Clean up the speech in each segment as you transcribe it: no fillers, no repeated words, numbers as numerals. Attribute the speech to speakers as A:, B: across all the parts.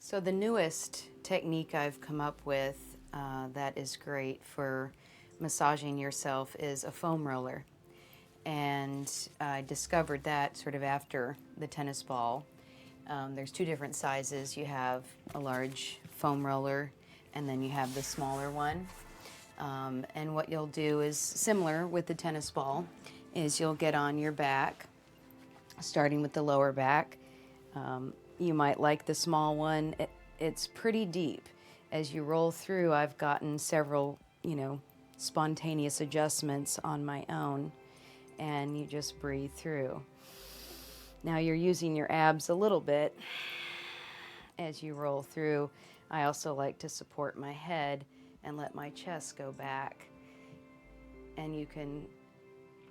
A: So the newest technique I've come up with that is great for massaging yourself is a foam roller. And I discovered that sort of after the tennis ball. There's two different sizes. You have a large foam roller and then you have the smaller one. And what you'll do is similar with the tennis ball, is you'll get on your back, starting with the lower back. You might like the small one. It's pretty deep. As you roll through, I've gotten several, spontaneous adjustments on my own, and you just breathe through. Now you're using your abs a little bit as you roll through. I also like to support my head and let my chest go back. And you can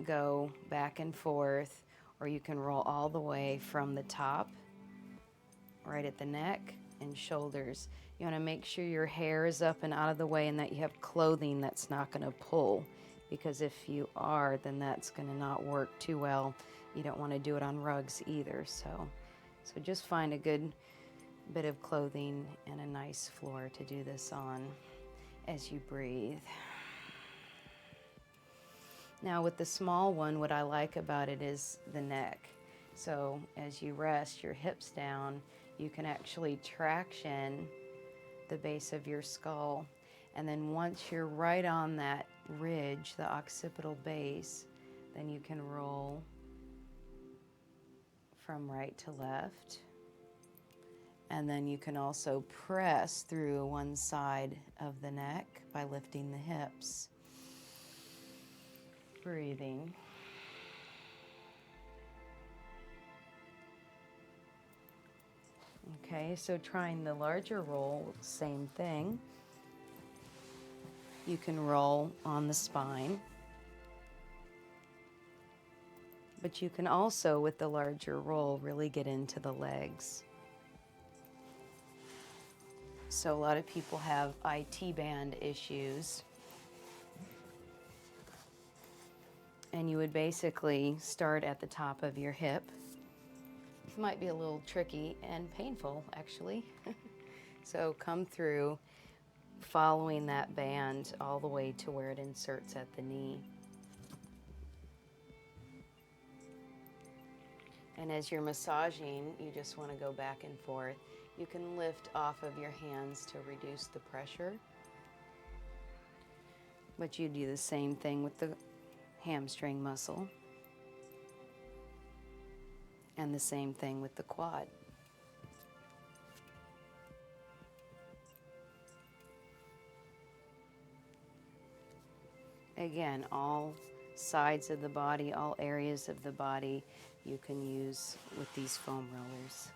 A: go back and forth, or you can roll all the way from the top, right at the neck and shoulders. You want to make sure your hair is up and out of the way and that you have clothing that's not going to pull, because if you are, then that's going to not work too well. You don't want to do it on rugs either. So just find a good bit of clothing and a nice floor to do this on as you breathe. Now with the small one, what I like about it is the neck. So as you rest your hips down, you can actually traction the base of your skull. And then once you're right on that ridge, the occipital base, then you can roll from right to left. And then you can also press through one side of the neck by lifting the hips. Breathing. Okay, so trying the larger roll, same thing. You can roll on the spine, but you can also, with the larger roll, really get into the legs. So a lot of people have IT band issues. And you would basically start at the top of your hip. It might be a little tricky and painful, actually. So come through, following that band all the way to where it inserts at the knee. And as you're massaging, you just want to go back and forth. You can lift off of your hands to reduce the pressure. But you do the same thing with the hamstring muscle. And the same thing with the quad. Again, all sides of the body, all areas of the body you can use with these foam rollers.